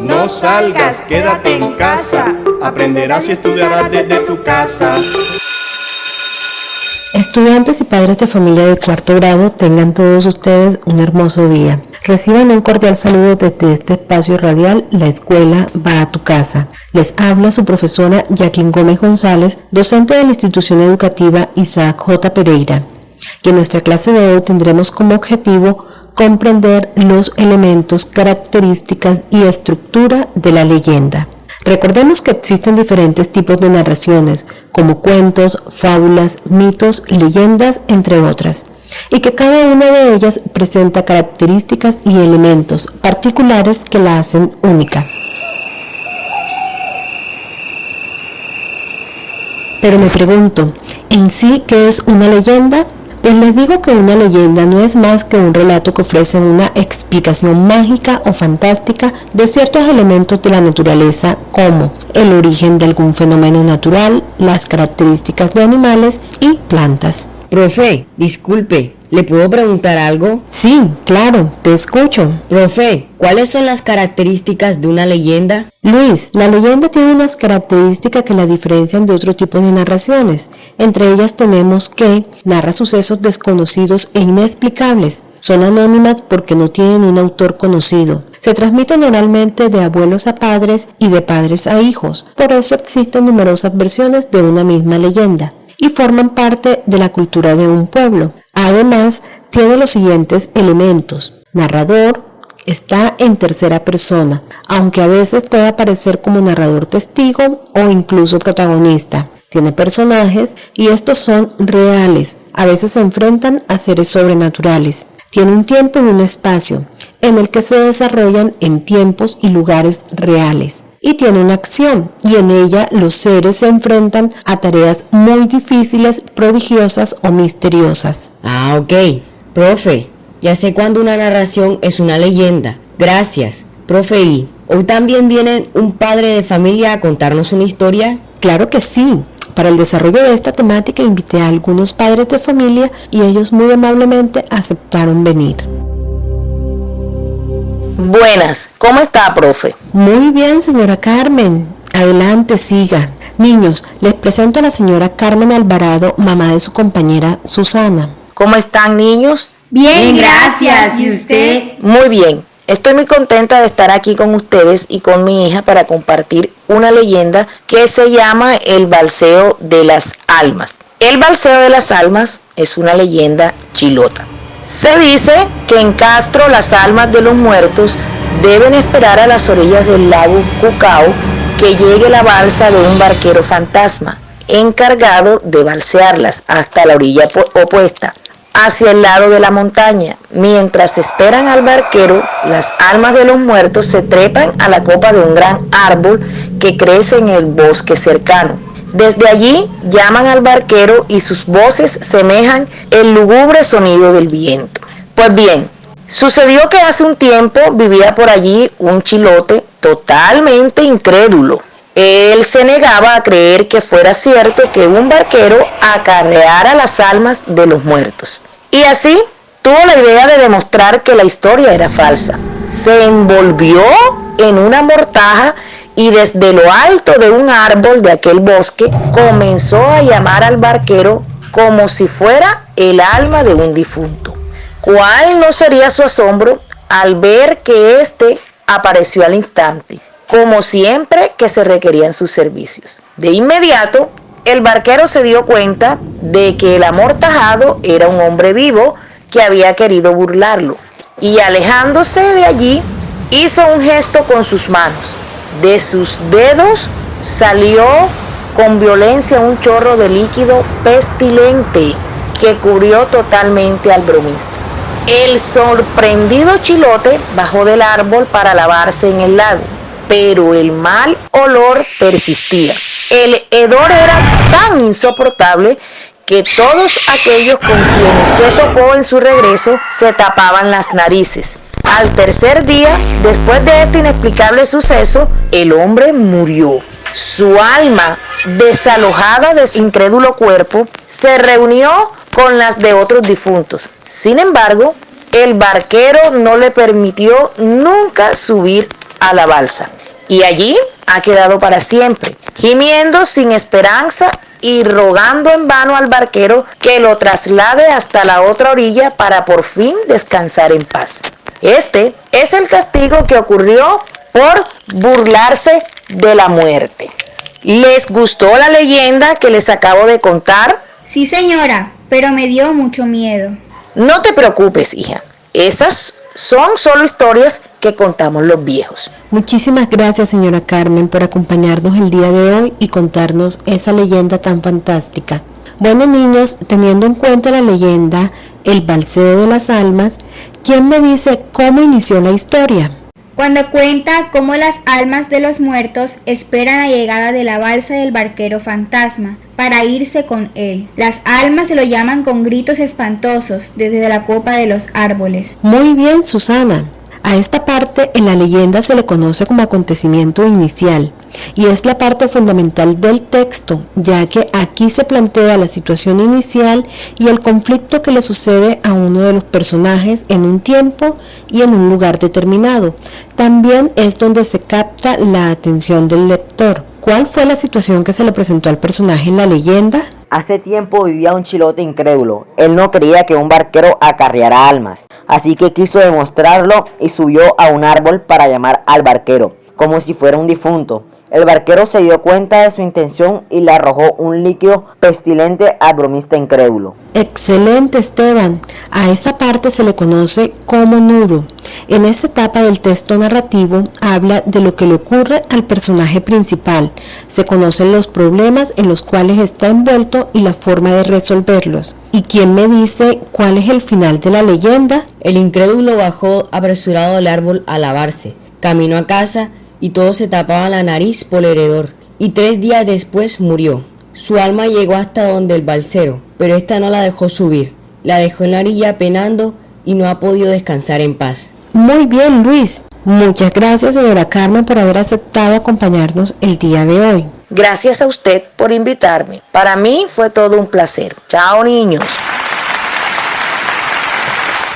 No salgas, quédate en casa, aprenderás y estudiarás desde tu casa. Estudiantes y padres de familia de cuarto grado, tengan todos ustedes un hermoso día. Reciban un cordial saludo desde este espacio radial, La Escuela va a tu casa. Les habla su profesora Jacqueline Gómez González, docente de la institución educativa Isaac J. Pereira, que en nuestra clase de hoy tendremos como objetivo comprender los elementos, características y estructura de la leyenda. Recordemos que existen diferentes tipos de narraciones, como cuentos, fábulas, mitos, leyendas, entre otras, y que cada una de ellas presenta características y elementos particulares que la hacen única. Pero me pregunto, ¿en sí qué es una leyenda? Pues les digo que una leyenda no es más que un relato que ofrece una explicación mágica o fantástica de ciertos elementos de la naturaleza, como el origen de algún fenómeno natural, las características de animales y plantas. Profe, disculpe, ¿le puedo preguntar algo? Sí, claro, te escucho. Profe, ¿cuáles son las características de una leyenda? Luis, la leyenda tiene unas características que la diferencian de otro tipo de narraciones. Entre ellas tenemos que narra sucesos desconocidos e inexplicables. Son anónimas porque no tienen un autor conocido. Se transmiten oralmente de abuelos a padres y de padres a hijos. Por eso existen numerosas versiones de una misma leyenda y forman parte de la cultura de un pueblo. Además, tiene los siguientes elementos. Narrador, está en tercera persona, aunque a veces puede aparecer como narrador testigo o incluso protagonista. Tiene personajes y estos son reales, a veces se enfrentan a seres sobrenaturales. Tiene un tiempo y un espacio en el que se desarrollan en tiempos y lugares reales. Y tiene una acción, y en ella los seres se enfrentan a tareas muy difíciles, prodigiosas o misteriosas. Ah, ok. Profe, ya sé cuándo una narración es una leyenda. Gracias. Profe, ¿y hoy también viene un padre de familia a contarnos una historia? Claro que sí. Para el desarrollo de esta temática invité a algunos padres de familia y ellos muy amablemente aceptaron venir. Buenas, ¿cómo está, profe? Muy bien, señora Carmen. Adelante, siga. Niños, les presento a la señora Carmen Alvarado, mamá de su compañera Susana. ¿Cómo están, niños? Bien, gracias. ¿Y usted? Muy bien. Estoy muy contenta de estar aquí con ustedes y con mi hija para compartir una leyenda que se llama El Balseo de las Almas. El Balseo de las Almas es una leyenda chilota. Se dice que en Castro las almas de los muertos deben esperar a las orillas del lago Cucao que llegue la balsa de un barquero fantasma, encargado de balsearlas hasta la orilla opuesta, hacia el lado de la montaña. Mientras esperan al barquero, las almas de los muertos se trepan a la copa de un gran árbol que crece en el bosque cercano. Desde allí llaman al barquero y sus voces semejan el lúgubre sonido del viento. Pues bien, sucedió que hace un tiempo vivía por allí un chilote totalmente incrédulo. Él se negaba a creer que fuera cierto que un barquero acarreara las almas de los muertos. Y así tuvo la idea de demostrar que la historia era falsa. Se envolvió en una mortaja y desde lo alto de un árbol de aquel bosque comenzó a llamar al barquero como si fuera el alma de un difunto. ¿Cuál no sería su asombro al ver que éste apareció al instante, como siempre que se requerían sus servicios? De inmediato, el barquero se dio cuenta de que el amortajado era un hombre vivo que había querido burlarlo, y alejándose de allí, hizo un gesto con sus manos. De sus dedos salió con violencia un chorro de líquido pestilente que cubrió totalmente al bromista. El sorprendido chilote bajó del árbol para lavarse en el lago, pero el mal olor persistía. El hedor era tan insoportable que todos aquellos con quienes se topó en su regreso se tapaban las narices. Al tercer día, después de este inexplicable suceso, el hombre murió. Su alma, desalojada de su incrédulo cuerpo, se reunió con las de otros difuntos. Sin embargo, el barquero no le permitió nunca subir a la balsa y allí ha quedado para siempre, gimiendo sin esperanza y rogando en vano al barquero que lo traslade hasta la otra orilla para por fin descansar en paz. Este es el castigo que ocurrió por burlarse de la muerte. ¿Les gustó la leyenda que les acabo de contar? Sí, señora, pero me dio mucho miedo. No te preocupes, hija. Esas son solo historias que contamos los viejos. Muchísimas gracias, señora Carmen, por acompañarnos el día de hoy y contarnos esa leyenda tan fantástica. Bueno, niños, teniendo en cuenta la leyenda El Balseo de las Almas, ¿quién me dice cómo inició la historia? Cuando cuenta cómo las almas de los muertos esperan la llegada de la balsa del barquero fantasma para irse con él. Las almas se lo llaman con gritos espantosos desde la copa de los árboles. Muy bien, Susana. A esta parte en la leyenda se le conoce como acontecimiento inicial y es la parte fundamental del texto, ya que aquí se plantea la situación inicial y el conflicto que le sucede a uno de los personajes en un tiempo y en un lugar determinado. También es donde se capta la atención del lector. ¿Cuál fue la situación que se le presentó al personaje en la leyenda? Hace tiempo vivía un chilote incrédulo. Él no creía que un barquero acarreara almas, así que quiso demostrarlo y subió a un árbol para llamar al barquero, como si fuera un difunto. El barquero se dio cuenta de su intención y le arrojó un líquido pestilente al bromista incrédulo. Excelente, Esteban. A esa parte se le conoce como nudo. En esa etapa del texto narrativo habla de lo que le ocurre al personaje principal. Se conocen los problemas en los cuales está envuelto y la forma de resolverlos. ¿Y quién me dice cuál es el final de la leyenda? El incrédulo bajó apresurado del árbol a lavarse, caminó a casa y todos se tapaban la nariz por el hedor, y 3 días después murió. Su alma llegó hasta donde el balsero, pero ésta no la dejó subir, la dejó en la orilla penando y no ha podido descansar en paz. Muy bien, Luis. Muchas gracias, señora Carmen, por haber aceptado acompañarnos el día de hoy. Gracias a usted por invitarme. Para mí fue todo un placer. Chao, niños.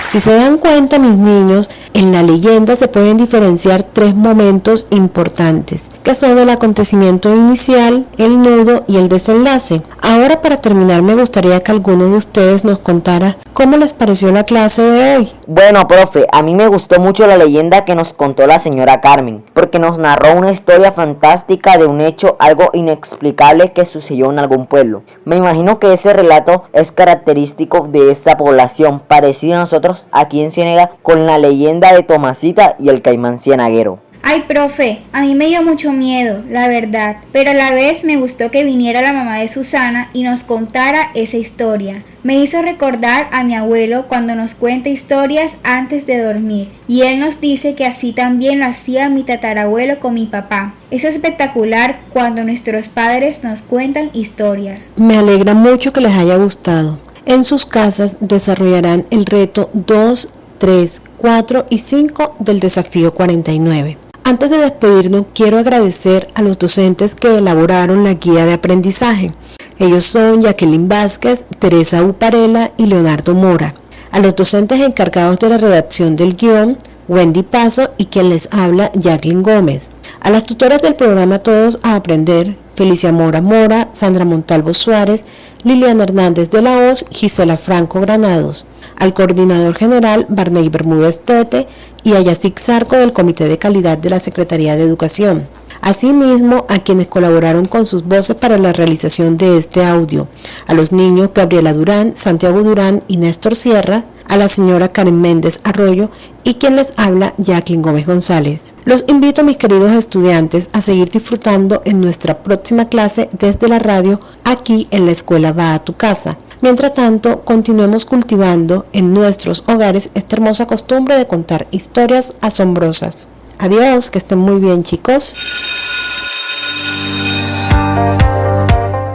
Si se dan cuenta, mis niños, en la leyenda se pueden diferenciar 3 momentos importantes, que son el acontecimiento inicial, el nudo y el desenlace. Ahora, para terminar, me gustaría que alguno de ustedes nos contara cómo les pareció la clase de hoy. Bueno, profe, a mí me gustó mucho la leyenda que nos contó la señora Carmen, porque nos narró una historia fantástica de un hecho algo inexplicable que sucedió en algún pueblo. Me imagino que ese relato es característico de esta población, parecido a nosotros aquí en Ciénega con la leyenda de Tomasita y el caimán cienaguero. Ay, profe, a mí me dio mucho miedo, la verdad, pero a la vez me gustó que viniera la mamá de Susana y nos contara esa historia. Me hizo recordar a mi abuelo cuando nos cuenta historias antes de dormir, y él nos dice que así también lo hacía mi tatarabuelo con mi papá. Es espectacular cuando nuestros padres nos cuentan historias. Me alegra mucho que les haya gustado. En sus casas desarrollarán el reto 2, 3, 4 y 5 del desafío 49. Antes de despedirnos, quiero agradecer a los docentes que elaboraron la guía de aprendizaje. Ellos son Jacqueline Vázquez, Teresa Uparela y Leonardo Mora. A los docentes encargados de la redacción del guión, Wendy Paso y quien les habla, Jacqueline Gómez. A las tutoras del programa Todos a Aprender, Felicia Mora Mora, Sandra Montalvo Suárez, Liliana Hernández de la Hoz, Gisela Franco Granados. Al coordinador general, Barney Bermúdez Tete, y a Yacic Zarco del Comité de Calidad de la Secretaría de Educación. Asimismo, a quienes colaboraron con sus voces para la realización de este audio, a los niños Gabriela Durán, Santiago Durán y Néstor Sierra, a la señora Karen Méndez Arroyo y quien les habla, Jacqueline Gómez González. Los invito, mis queridos estudiantes, a seguir disfrutando en nuestra próxima clase desde la radio, aquí en la Escuela Va a tu Casa. Mientras tanto, continuemos cultivando en nuestros hogares esta hermosa costumbre de contar historias asombrosas. Adiós, que estén muy bien, chicos.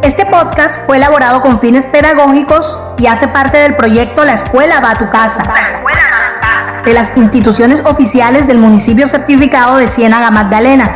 Este podcast fue elaborado con fines pedagógicos y hace parte del proyecto La Escuela Va a tu Casa, de las instituciones oficiales del municipio certificado de Ciénaga Magdalena.